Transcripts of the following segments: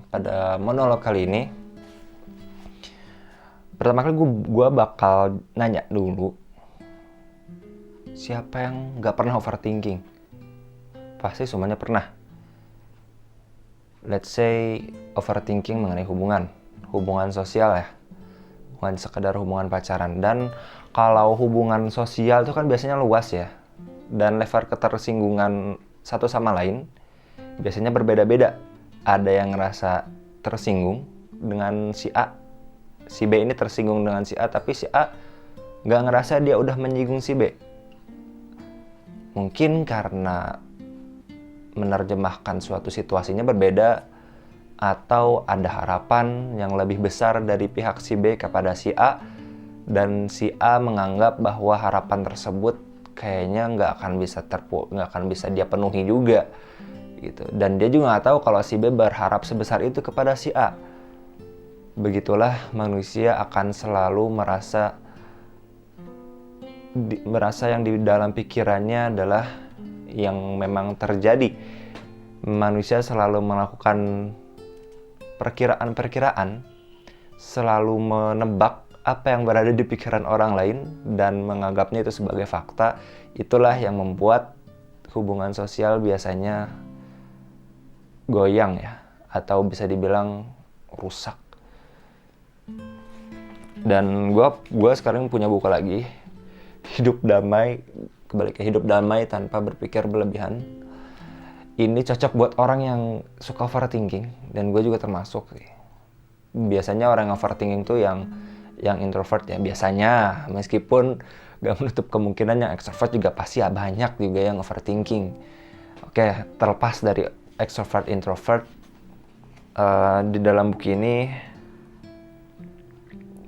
pada monolog kali ini. Pertama kali gue bakal nanya dulu, siapa yang gak pernah overthinking? Pasti semuanya pernah. Let's say overthinking mengenai hubungan sosial ya, bukan sekedar hubungan pacaran. Dan kalau hubungan sosial itu kan biasanya luas ya, dan level ketersinggungan satu sama lain biasanya berbeda-beda. Ada yang ngerasa tersinggung dengan si A, si B ini tersinggung dengan si A, tapi si A gak ngerasa dia udah menyinggung si B. Mungkin karena menerjemahkan suatu situasinya berbeda, atau ada harapan yang lebih besar dari pihak si B kepada si A, dan si A menganggap bahwa harapan tersebut kayaknya nggak akan bisa dia penuhi juga gitu. Dan dia juga nggak tahu kalau si B berharap sebesar itu kepada si A. Begitulah manusia akan selalu merasa yang di dalam pikirannya adalah yang memang terjadi. Manusia selalu melakukan perkiraan-perkiraan, selalu menebak apa yang berada di pikiran orang lain dan menganggapnya itu sebagai fakta. Itulah yang membuat hubungan sosial biasanya goyang ya, atau bisa dibilang rusak. Dan gue sekarang punya buku lagi, Hidup Damai, kembali ke hidup damai tanpa berpikir berlebihan. Ini cocok buat orang yang suka overthinking, dan gue juga termasuk. Biasanya orang yang overthinking tuh yang introvert ya, biasanya. Meskipun gak menutup kemungkinan yang extrovert juga pasti ya, banyak juga yang overthinking. Oke, terlepas dari extrovert introvert, di dalam buku ini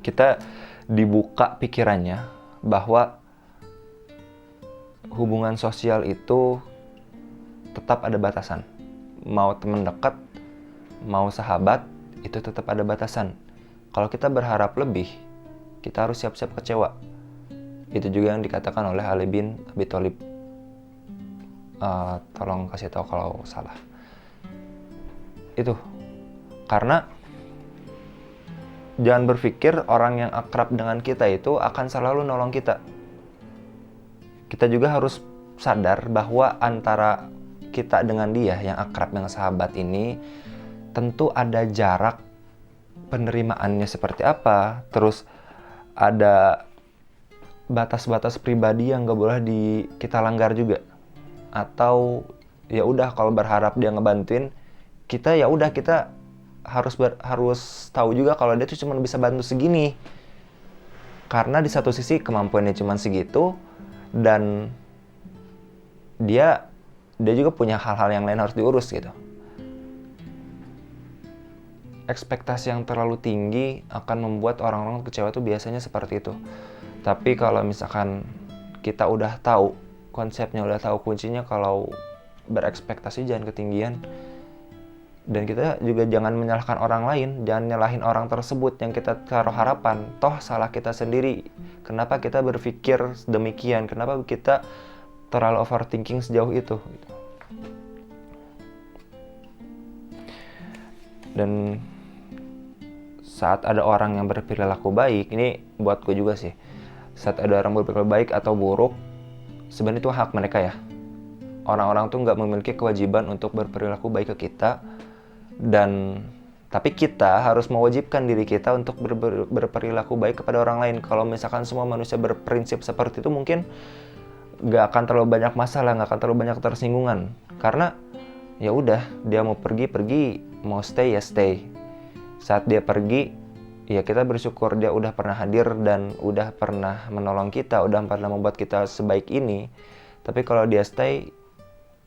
kita dibuka pikirannya bahwa hubungan sosial itu tetap ada batasan. Mau teman dekat, mau sahabat, itu tetap ada batasan. Kalau kita berharap lebih, kita harus siap-siap kecewa. Itu juga yang dikatakan oleh Ali bin Abi Thalib. Tolong kasih tahu kalau salah. Itu karena jangan berpikir orang yang akrab dengan kita itu akan selalu nolong kita. Kita juga harus sadar bahwa antara kita dengan dia yang akrab, yang sahabat ini, tentu ada jarak penerimaannya seperti apa. Terus ada batas-batas pribadi yang gak boleh kita langgar juga. Atau ya udah, kalau berharap dia ngebantuin kita, ya udah kita harus tahu juga kalau dia tuh cuma bisa bantu segini. Karena di satu sisi kemampuannya cuma segitu, dan dia juga punya hal-hal yang lain harus diurus gitu. Ekspektasi yang terlalu tinggi akan membuat orang-orang kecewa tuh biasanya seperti itu. Tapi kalau misalkan kita udah tahu konsepnya, udah tahu kuncinya, kalau berekspektasi jangan ketinggian. Dan kita juga jangan menyalahkan orang lain, jangan nyalahin orang tersebut yang kita taruh harapan. Toh salah kita sendiri. Kenapa kita berpikir demikian? Kenapa kita terlalu overthinking sejauh itu? Dan saat ada orang yang berperilaku baik, ini buatku juga sih. Saat ada orang berperilaku baik atau buruk, sebenarnya itu hak mereka ya. Orang-orang tuh nggak memiliki kewajiban untuk berperilaku baik ke kita. Tapi kita harus mewajibkan diri kita untuk berperilaku baik kepada orang lain. Kalau misalkan semua manusia berprinsip seperti itu, mungkin gak akan terlalu banyak masalah, gak akan terlalu banyak tersinggungan. Karena ya udah, dia mau pergi, mau stay ya stay. Saat dia pergi, ya kita bersyukur dia udah pernah hadir dan udah pernah menolong kita, udah pernah membuat kita sebaik ini. Tapi kalau dia stay,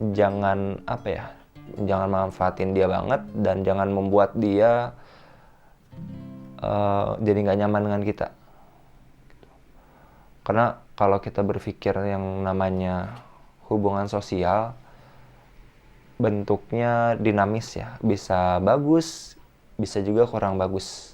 jangan manfaatin dia banget, dan jangan membuat dia jadi gak nyaman dengan kita. Karena kalau kita berpikir yang namanya hubungan sosial, bentuknya dinamis ya, bisa bagus, bisa juga kurang bagus.